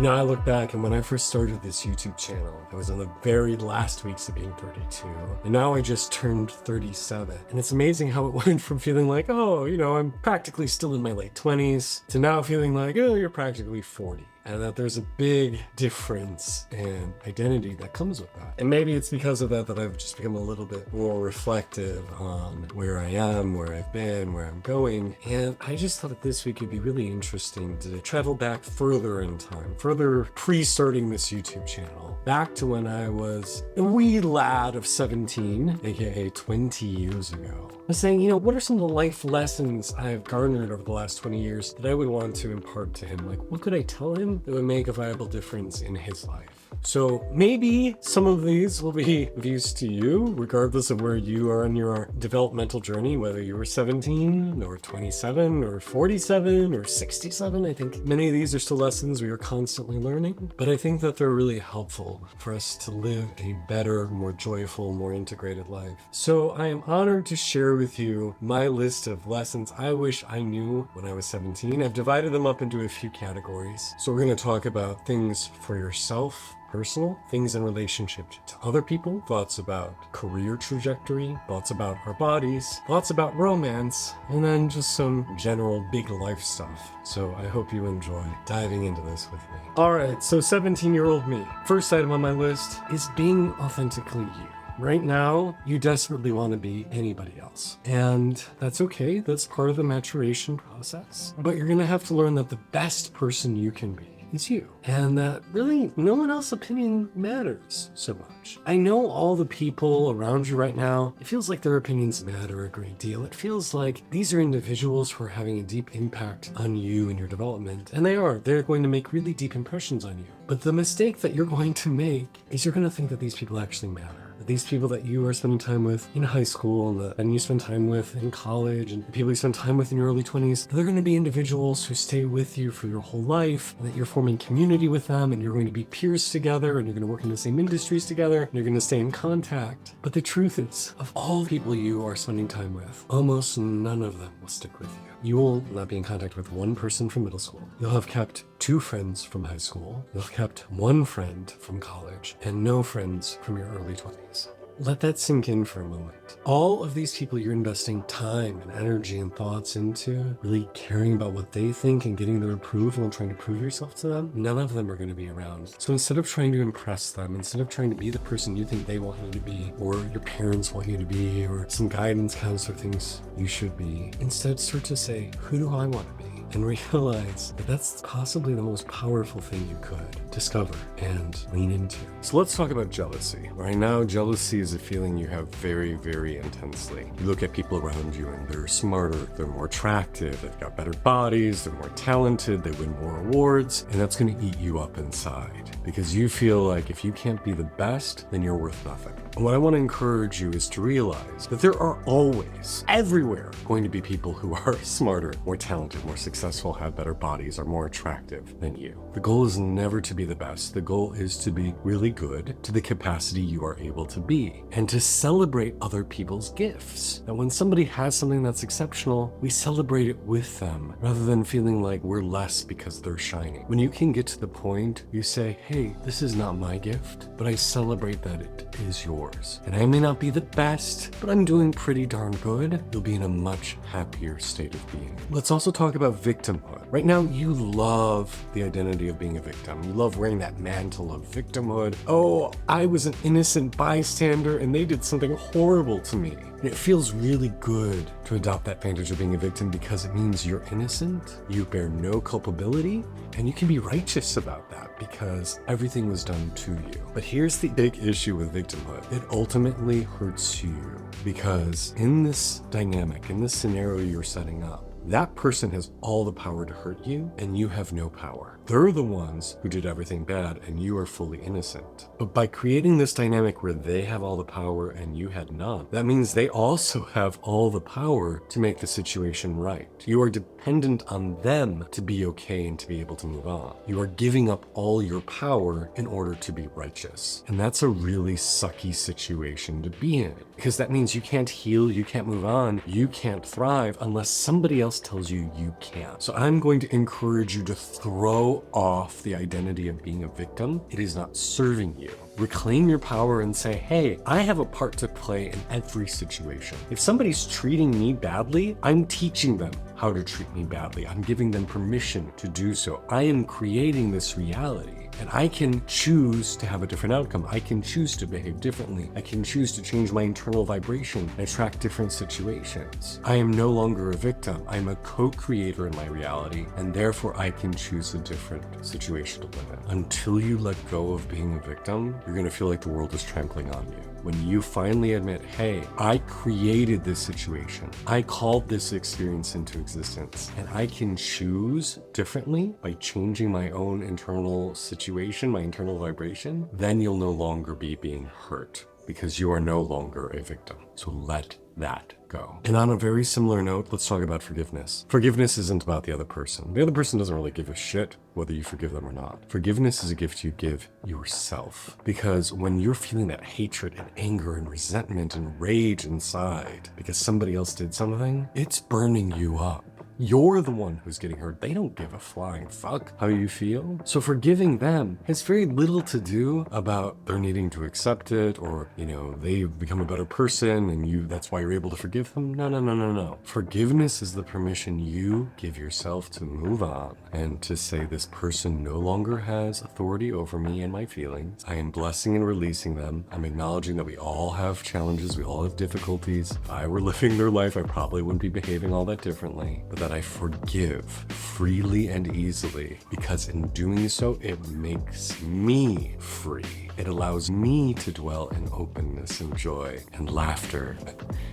I look back and when I first started this YouTube channel, I was in the very last weeks of being 32. And now I just turned 37. And it's amazing how it went from feeling like, oh, I'm practically still in my late 20s to now feeling like, oh, you're practically 40. And that there's a big difference in identity that comes with that. And maybe it's because of that I've just become a little bit more reflective on where I am, where I've been, where I'm going. And I just thought that this week would be really interesting to travel back further in time, further pre-starting this YouTube channel, back to when I was a wee lad of 17, aka 20 years ago. I was saying, what are some of the life lessons I've garnered over the last 20 years that I would want to impart to him? Like, what could I tell him that would make a viable difference in his life? So maybe some of these will be of use to you, regardless of where you are in your developmental journey, whether you were 17 or 27 or 47 or 67. I think many of these are still lessons we are constantly learning, but I think that they're really helpful for us to live a better, more joyful, more integrated life. So I am honored to share with you my list of lessons I wish I knew when I was 17. I've divided them up into a few categories. So we're going to talk about things for yourself, personal, things in relationship to other people, thoughts about career trajectory, thoughts about our bodies, thoughts about romance, and then just some general big life stuff. So I hope you enjoy diving into this with me. All right, so 17-year-old me. First item on my list is being authentically you. Right now, you desperately want to be anybody else. And that's okay. That's part of the maturation process. But you're going to have to learn that the best person you can be is you. And that really no one else's opinion matters so much. I know all the people around you right now, it feels like their opinions matter a great deal. It feels like these are individuals who are having a deep impact on you and your development. And they are. They're going to make really deep impressions on you. But the mistake that you're going to make is you're going to think that these people actually matter. These people that you are spending time with in high school and you spend time with in college and the people you spend time with in your early 20s, they're going to be individuals who stay with you for your whole life, and that you're forming community with them, and you're going to be peers together, and you're going to work in the same industries together, and you're going to stay in contact. But the truth is, of all the people you are spending time with, almost none of them will stick with you. You will not be in contact with one person from middle school. You'll have kept 2 friends from high school. You'll have kept 1 friend from college and no friends from your early 20s. Let that sink in for a moment. All of these people you're investing time and energy and thoughts into, really caring about what they think and getting their approval and trying to prove yourself to them, none of them are going to be around. So instead of trying to impress them, instead of trying to be the person you think they want you to be, or your parents want you to be, or some guidance counselor thinks you should be, instead start to say, who do I want to be? And realize that that's possibly the most powerful thing you could discover and lean into. So let's talk about jealousy. Right now, jealousy is a feeling you have very, very intensely. You look at people around you and they're smarter, they're more attractive, they've got better bodies, they're more talented, they win more awards, and that's going to eat you up inside because you feel like if you can't be the best, then you're worth nothing. And what I want to encourage you is to realize that there are always, everywhere, going to be people who are smarter, more talented, more successful, have better bodies, are more attractive than you. The goal is never to be the best. The goal is to be really good to the capacity you are able to be and to celebrate other people's gifts. That when somebody has something that's exceptional, we celebrate it with them rather than feeling like we're less because they're shining. When you can get to the point, you say, hey, this is not my gift, but I celebrate that it is yours. And I may not be the best, but I'm doing pretty darn good. You'll be in a much happier state of being. Let's also talk about victimhood. Right now, you love the identity of being a victim. You love wearing that mantle of victimhood. Oh, I was an innocent bystander and they did something horrible to me. And it feels really good to adopt that vantage of being a victim because it means you're innocent, you bear no culpability, and you can be righteous about that because everything was done to you. But here's the big issue with victimhood. It ultimately hurts you because in this dynamic, in this scenario you're setting up, that person has all the power to hurt you and you have no power. They're the ones who did everything bad and you are fully innocent. But by creating this dynamic where they have all the power and you had none, that means they also have all the power to make the situation right. You are dependent on them to be okay and to be able to move on. You are giving up all your power in order to be righteous. And that's a really sucky situation to be in because that means you can't heal, you can't move on, you can't thrive unless somebody else else tells you you can't. So I'm going to encourage you to throw off the identity of being a victim. It is not serving you. Reclaim your power and say, hey, I have a part to play in every situation. If somebody's treating me badly, I'm teaching them how to treat me badly. I'm giving them permission to do so. I am creating this reality. And I can choose to have a different outcome. I can choose to behave differently. I can choose to change my internal vibration and attract different situations. I am no longer a victim. I'm a co-creator in my reality, and therefore I can choose a different situation to live in. Until you let go of being a victim, you're gonna feel like the world is trampling on you. When you finally admit, hey, I created this situation, I called this experience into existence, and I can choose differently by changing my own internal situation, my internal vibration, then you'll no longer be being hurt because you are no longer a victim. So let that go. And on a very similar note, let's talk about forgiveness. Forgiveness isn't about the other person. The other person doesn't really give a shit whether you forgive them or not. Forgiveness is a gift you give yourself. Because when you're feeling that hatred and anger and resentment and rage inside because somebody else did something, it's burning you up. You're the one who's getting hurt. They don't give a flying fuck how you feel. So forgiving them has very little to do about their needing to accept it or, they've become a better person and that's why you're able to forgive them. No. Forgiveness is the permission you give yourself to move on and to say this person no longer has authority over me and my feelings. I am blessing and releasing them. I'm acknowledging that we all have challenges. We all have difficulties. If I were living their life, I probably wouldn't be behaving all that differently. But that I forgive freely and easily, because in doing so, it makes me free. It allows me to dwell in openness and joy and laughter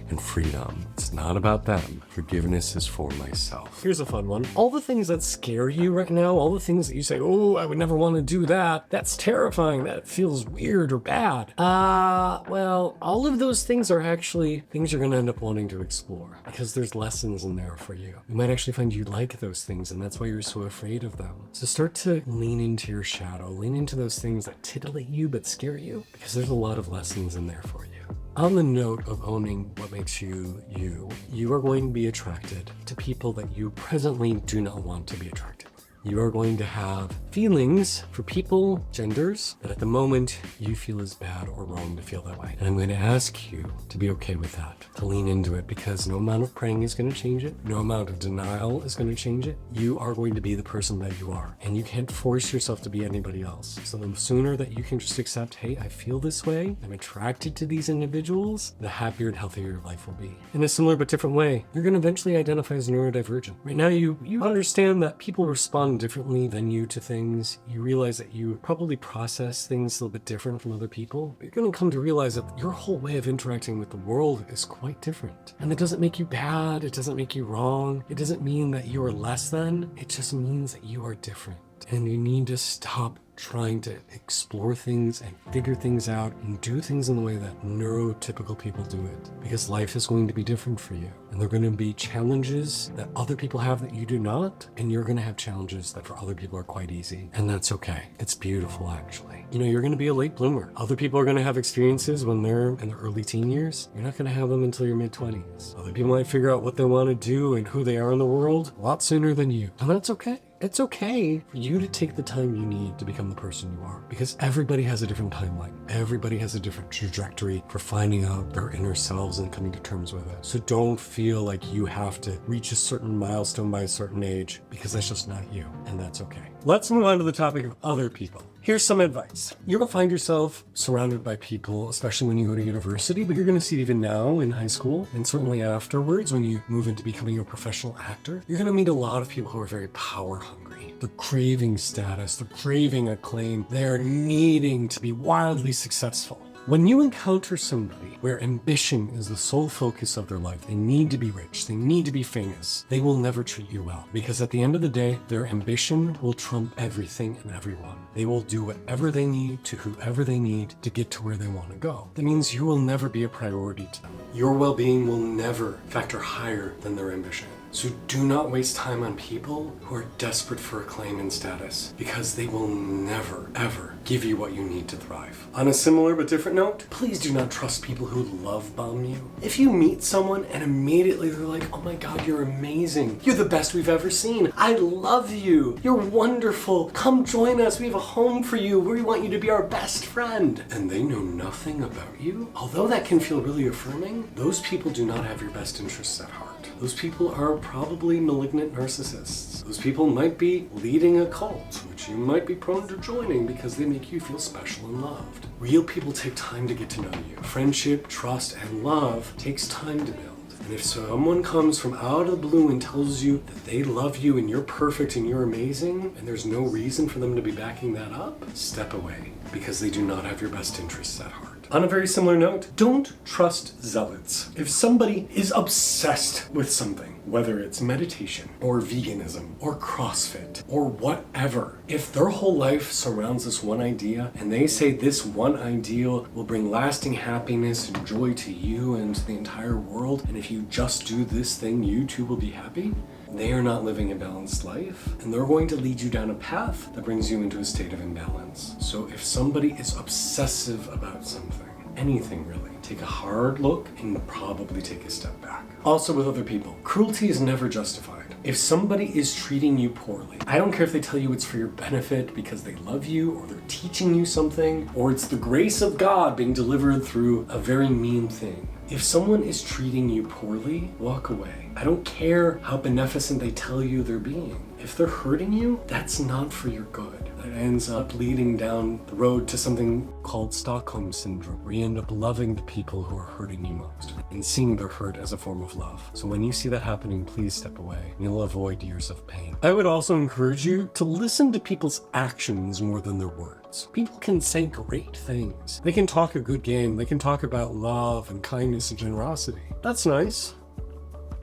and freedom. It's not about them. Forgiveness is for myself. Here's a fun one. All the things that scare you right now, all the things that you say, oh, I would never want to do that. That's terrifying. That feels weird or bad. Well, all of those things are actually things you're going to end up wanting to explore because there's lessons in there for you. You might actually find you like those things, and that's why you're so afraid of them. So start to lean into your shadow, lean into those things that titillate you but scare you, because there's a lot of lessons in there for you. On the note of owning what makes you you, you are going to be attracted to people that you presently do not want to be attracted. You are going to have feelings for people, genders, that at the moment you feel is bad or wrong to feel that way. And I'm going to ask you to be okay with that, to lean into it, because no amount of praying is going to change it. No amount of denial is going to change it. You are going to be the person that you are, and you can't force yourself to be anybody else. So the sooner that you can just accept, hey, I feel this way, I'm attracted to these individuals, the happier and healthier your life will be. In a similar but different way, you're going to eventually identify as neurodivergent. Right now, you understand that people respond differently than you to things. You realize that you probably process things a little bit different from other people. You're going to come to realize that your whole way of interacting with the world is quite different. And it doesn't make you bad. It doesn't make you wrong. It doesn't mean that you are less than. It just means that you are different. And you need to stop trying to explore things and figure things out and do things in the way that neurotypical people do it, because life is going to be different for you, and there are going to be challenges that other people have that you do not, and you're going to have challenges that for other people are quite easy, and that's okay. It's beautiful, actually. You're going to be a late bloomer. Other people are going to have experiences when they're in their early teen years. You're not going to have them until your mid-20s. Other people might figure out what they want to do and who they are in the world a lot sooner than you, and that's okay. It's okay for you to take the time you need to become the person you are, because everybody has a different timeline. Everybody has a different trajectory for finding out their inner selves and coming to terms with it. So don't feel like you have to reach a certain milestone by a certain age, because that's just not you, and that's okay. Let's move on to the topic of other people. Here's some advice. You're going to find yourself surrounded by people, especially when you go to university, but you're going to see it even now in high school, and certainly afterwards when you move into becoming a professional actor. You're going to meet a lot of people who are very power hungry. They're craving status, they're craving acclaim, they're needing to be wildly successful. When you encounter somebody where ambition is the sole focus of their life, they need to be rich, they need to be famous, they will never treat you well. Because at the end of the day, their ambition will trump everything and everyone. They will do whatever they need to whoever they need to get to where they want to go. That means you will never be a priority to them. Your well-being will never factor higher than their ambition. So do not waste time on people who are desperate for acclaim and status, because they will never, ever give you what you need to thrive. On a similar but different note, please do not trust people who love bomb you. If you meet someone and immediately they're like, oh my God, you're amazing. You're the best we've ever seen. I love you. You're wonderful. Come join us. We have a home for you. We want you to be our best friend. And they know nothing about you. Although that can feel really affirming, those people do not have your best interests at heart. Those people are probably malignant narcissists. Those people might be leading a cult, which you might be prone to joining because they make you feel special and loved. Real people take time to get to know you. Friendship, trust, and love takes time to build. And if someone comes from out of the blue and tells you that they love you and you're perfect and you're amazing, and there's no reason for them to be backing that up, step away, because they do not have your best interests at heart. On a very similar note, don't trust zealots. If somebody is obsessed with something, whether it's meditation or veganism or CrossFit or whatever, if their whole life surrounds this one idea and they say this one ideal will bring lasting happiness and joy to you and to the entire world, and if you just do this thing, you too will be happy, they are not living a balanced life, and they're going to lead you down a path that brings you into a state of imbalance. So if somebody is obsessive about something, anything really, take a hard look and probably take a step back. Also with other people, cruelty is never justified. If somebody is treating you poorly, I don't care if they tell you it's for your benefit because they love you or they're teaching you something, or it's the grace of God being delivered through a very mean thing. If someone is treating you poorly, walk away. I don't care how beneficent they tell you they're being. If they're hurting you, that's not for your good. That ends up leading down the road to something called Stockholm Syndrome, where you end up loving the people who are hurting you most and seeing their hurt as a form of love. So when you see that happening, please step away and you'll avoid years of pain. I would also encourage you to listen to people's actions more than their words. People can say great things. They can talk a good game. They can talk about love and kindness and generosity. That's nice.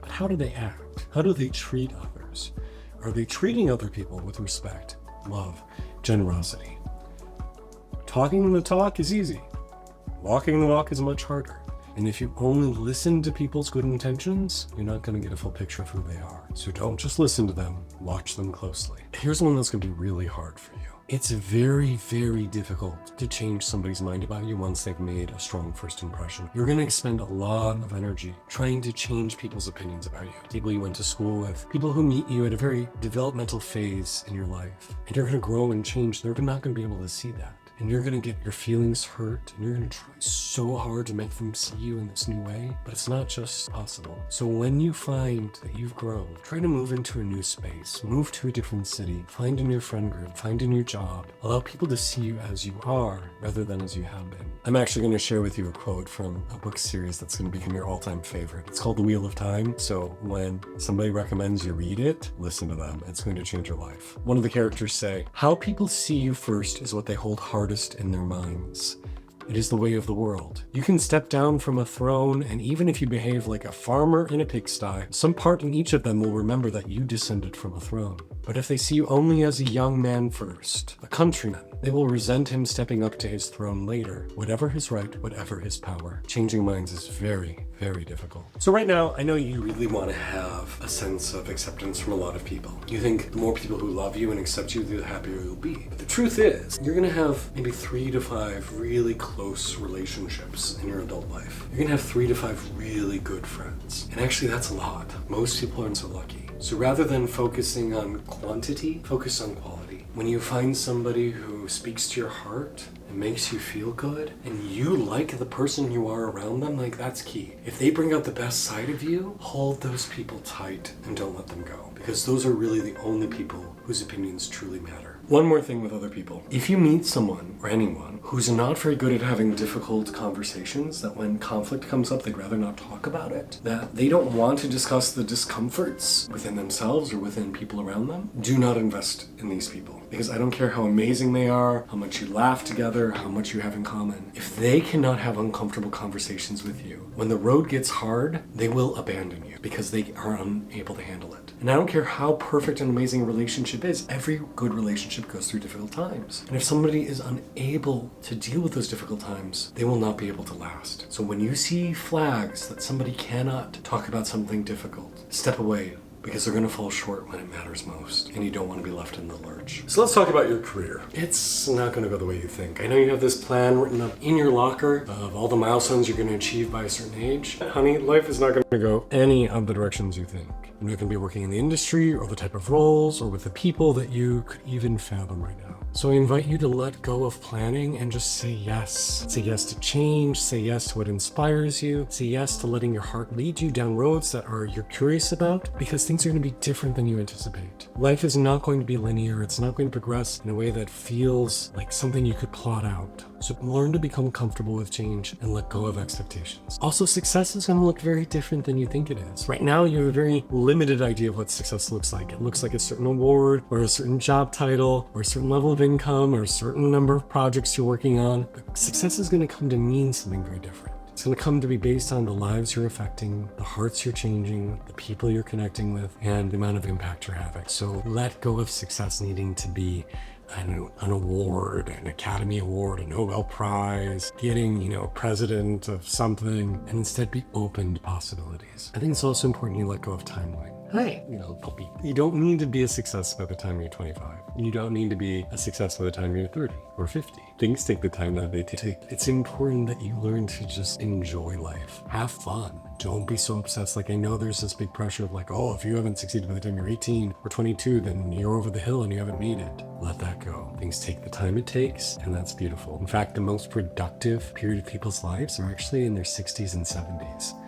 But how do they act? How do they treat others? Are they treating other people with respect, love, generosity? Talking the talk is easy. Walking the walk is much harder. And if you only listen to people's good intentions, you're not going to get a full picture of who they are. So don't just listen to them, watch them closely. Here's one that's going to be really hard for you. It's very, very difficult to change somebody's mind about you once they've made a strong first impression. You're going to expend a lot of energy trying to change people's opinions about you. People you went to school with, people who meet you at a very developmental phase in your life. And you're going to grow and change. They're not going to be able to see that. And you're going to get your feelings hurt, and you're going to try so hard to make them see you in this new way, but it's not just possible. So when you find that you've grown, try to move into a new space, move to a different city, find a new friend group, find a new job, allow people to see you as you are rather than as you have been. I'm actually going to share with you a quote from a book series that's going to become your all-time favorite. It's called The Wheel of Time. So when somebody recommends you read it, listen to them. It's going to change your life. One of the characters say, "How people see you first is what they hold hardest in their minds. It is the way of the world. You can step down from a throne, and even if you behave like a farmer in a pigsty, some part in each of them will remember that you descended from a throne. But if they see you only as a young man first, a countryman, they will resent him stepping up to his throne later, whatever his right, whatever his power." Changing minds is very, very difficult. So right now, I know you really want to have a sense of acceptance from a lot of people. You think the more people who love you and accept you, the happier you'll be. But the truth is, you're going to have maybe 3 to 5 really close relationships in your adult life. You're going to have 3 to 5 really good friends. And actually, that's a lot. Most people aren't so lucky. So rather than focusing on quantity, focus on quality. When you find somebody who speaks to your heart and makes you feel good, and you like the person you are around them, like, that's key. If they bring out the best side of you, hold those people tight and don't let them go, because those are really the only people whose opinions truly matter. One more thing with other people. If you meet someone or anyone who's not very good at having difficult conversations, that when conflict comes up, they'd rather not talk about it, that they don't want to discuss the discomforts within themselves or within people around them, do not invest in these people. Because I don't care how amazing they are, how much you laugh together, how much you have in common. If they cannot have uncomfortable conversations with you, when the road gets hard, they will abandon you because they are unable to handle it. And I don't care how perfect and amazing a relationship is, every good relationship goes through difficult times. And if somebody is unable to deal with those difficult times, they will not be able to last. So when you see flags that somebody cannot talk about something difficult, step away. because they're going to fall short when it matters most, and you don't want to be left in the lurch. So let's talk about your career. It's not going to go the way you think. I know you have this plan written up in your locker of all the milestones you're going to achieve by a certain age. Honey, life is not going to go any of the directions you think. You're not going to be working in the industry or the type of roles or with the people that you could even fathom right now. So I invite you to let go of planning and just say yes. Say yes to change, say yes to what inspires you, say yes to letting your heart lead you down roads that you're curious about, because things are going to be different than you anticipate. Life is not going to be linear. It's not going to progress in a way that feels like something you could plot out. So learn to become comfortable with change and let go of expectations. Also, success is going to look very different than you think it is. Right now, you have a very limited idea of what success looks like. It looks like a certain award or a certain job title or a certain level of income or a certain number of projects you're working on. But success is going to come to mean something very different. It's going to come to be based on the lives you're affecting, the hearts you're changing, the people you're connecting with, and the amount of impact you're having. So let go of success needing to be an award, an Academy Award, a Nobel Prize, getting, president of something, and instead be open to possibilities. I think it's also important you let go of timeline. Hey, puppy. You don't need to be a success by the time you're 25. You don't need to be a success by the time you're 30 or 50. Things take the time that they take. It's important that you learn to just enjoy life. Have fun. Don't be so obsessed. I know there's this big pressure of if you haven't succeeded by the time you're 18 or 22, then you're over the hill and you haven't made it. Let that go. Things take the time it takes, and that's beautiful. In fact, the most productive period of people's lives are actually in their 60s and 70s.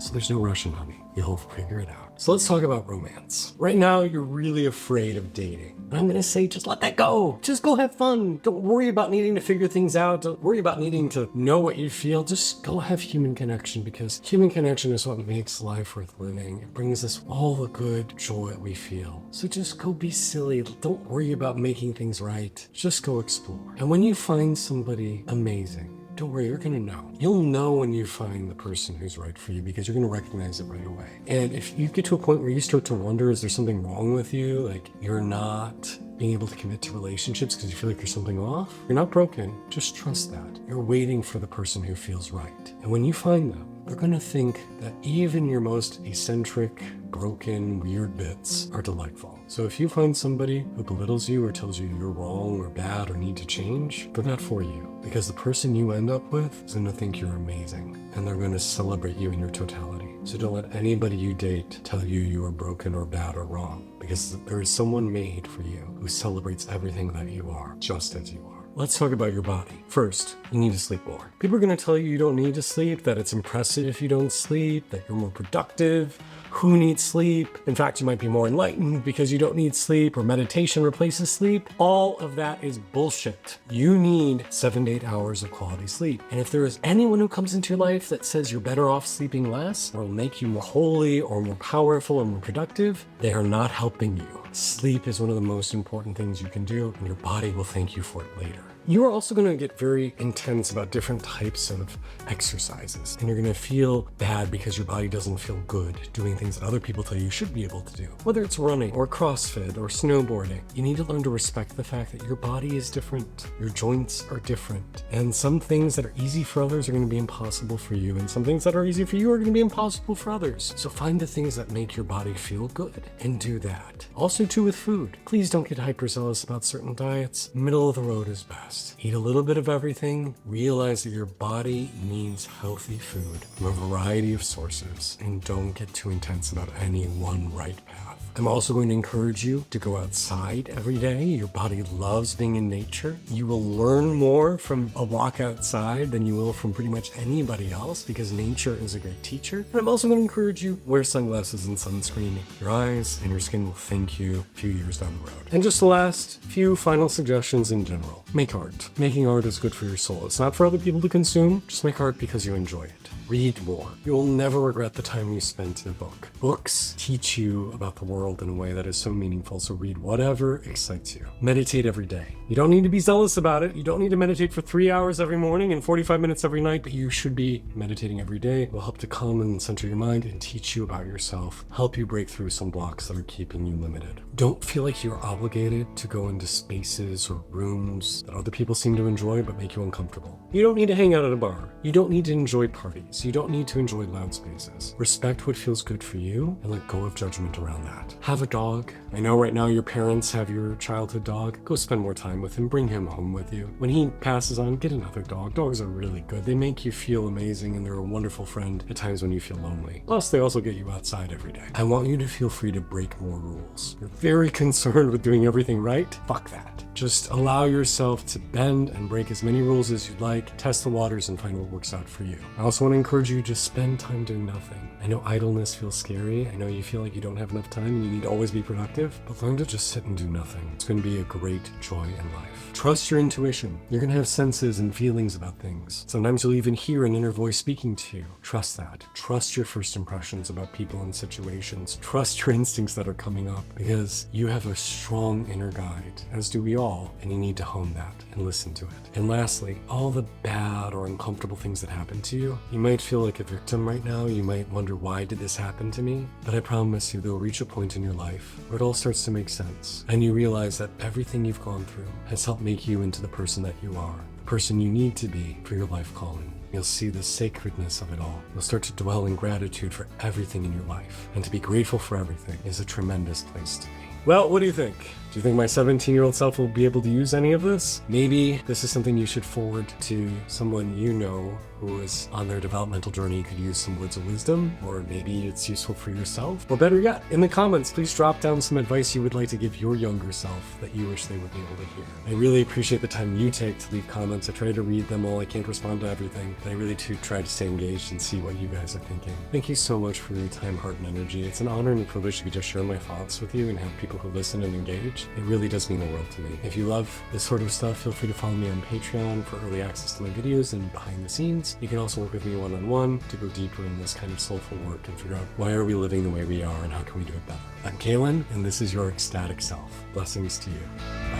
So there's no rush in, honey. You'll figure it out. So let's talk about romance. Right now, you're really afraid of dating. And I'm going to say, just let that go. Just go have fun. Don't worry about needing to figure things out. Don't worry about needing to know what you feel. Just go have human connection, because human connection is what makes life worth living. It brings us all the good joy that we feel. So just go be silly. Don't worry about making things right. Just go explore. And when you find somebody amazing, don't worry, you're going to know. You'll know when you find the person who's right for you, because you're going to recognize it right away. And if you get to a point where you start to wonder, is there something wrong with you? You're not being able to commit to relationships because you feel like there's something off? You're not broken. Just trust that. You're waiting for the person who feels right. And when you find them, they're going to think that even your most eccentric, broken, weird bits are delightful. So if you find somebody who belittles you or tells you you're wrong or bad or need to change, they're not for you, because the person you end up with is going to think you're amazing, and they're going to celebrate you in your totality. So don't let anybody you date tell you you are broken or bad or wrong, because there is someone made for you who celebrates everything that you are, just as you are. Let's talk about your body. First, you need to sleep more. People are going to tell you don't need to sleep, that it's impressive if you don't sleep, that you're more productive. Who needs sleep? In fact, you might be more enlightened because you don't need sleep, or meditation replaces sleep. All of that is bullshit. You need 7 to 8 hours of quality sleep. And if there is anyone who comes into your life that says you're better off sleeping less, or will make you more holy or more powerful or more productive, they are not helping you. Sleep is one of the most important things you can do, and your body will thank you for it later. You are also going to get very intense about different types of exercises, and you're going to feel bad because your body doesn't feel good doing things that other people tell you should be able to do. Whether it's running or CrossFit or snowboarding, you need to learn to respect the fact that your body is different, your joints are different, and some things that are easy for others are going to be impossible for you, and some things that are easy for you are going to be impossible for others. So find the things that make your body feel good and do that. Also too with food. Please don't get hyperzealous about certain diets. Middle of the road is best. Eat a little bit of everything. Realize that your body needs healthy food from a variety of sources, and don't get too intense about any one right path. I'm also going to encourage you to go outside every day. Your body loves being in nature. You will learn more from a walk outside than you will from pretty much anybody else, because nature is a great teacher. And I'm also going to encourage you, wear sunglasses and sunscreen. Your eyes and your skin will thank you a few years down the road. And just the last few final suggestions in general. Make art. Making art is good for your soul. It's not for other people to consume. Just make art because you enjoy it. Read more. You will never regret the time you spent in a book. Books teach you about the world in a way that is so meaningful, so read whatever excites you. Meditate every day. You don't need to be zealous about it. You don't need to meditate for 3 hours every morning and 45 minutes every night, but you should be meditating every day. It will help to calm and center your mind and teach you about yourself, help you break through some blocks that are keeping you limited. Don't feel like you're obligated to go into spaces or rooms that other people seem to enjoy but make you uncomfortable. You don't need to hang out at a bar. You don't need to enjoy parties. You don't need to enjoy loud spaces. Respect what feels good for you and let go of judgment around that. Have a dog. I know right now your parents have your childhood dog. Go spend more time with him. Bring him home with you. When he passes on, get another dog. Dogs are really good. They make you feel amazing and they're a wonderful friend at times when you feel lonely. Plus, they also get you outside every day. I want you to feel free to break more rules. You're very concerned with doing everything right. Fuck that. Just allow yourself to bend and break as many rules as you'd like, test the waters and find what works out for you. I also want to encourage you to spend time doing nothing. I know idleness feels scary. I know you feel like you don't have enough time and you need to always be productive, but learn to just sit and do nothing. It's going to be a great joy in life. Trust your intuition. You're going to have senses and feelings about things. Sometimes you'll even hear an inner voice speaking to you. Trust that. Trust your first impressions about people and situations. Trust your instincts that are coming up because you have a strong inner guide, as do we all, and you need to hone that and listen to it. And lastly, all the bad or uncomfortable things that happen to you, you might feel like a victim right now. You might wonder, why did this happen to me? But I promise you, there'll reach a point in your life where it all starts to make sense. And you realize that everything you've gone through has helped make you into the person that you are, the person you need to be for your life calling. You'll see the sacredness of it all. You'll start to dwell in gratitude for everything in your life. And to be grateful for everything is a tremendous place to be. Well, what do you think? Do you think my 17-year-old self will be able to use any of this? Maybe this is something you should forward to someone you know who is on their developmental journey, could use some words of wisdom, or maybe it's useful for yourself. Or better yet, in the comments, please drop down some advice you would like to give your younger self that you wish they would be able to hear. I really appreciate the time you take to leave comments. I try to read them all. I can't respond to everything, but I really do try to stay engaged and see what you guys are thinking. Thank you so much for your time, heart, and energy. It's an honor and a privilege to be just sharing my thoughts with you and have people who listen and engage. It really does mean the world to me. If you love this sort of stuff, feel free to follow me on Patreon for early access to my videos and behind the scenes. You can also work with me one-on-one to go deeper in this kind of soulful work and figure out why are we living the way we are and how can we do it better. I'm Kalen, and this is your ecstatic self. Blessings to you.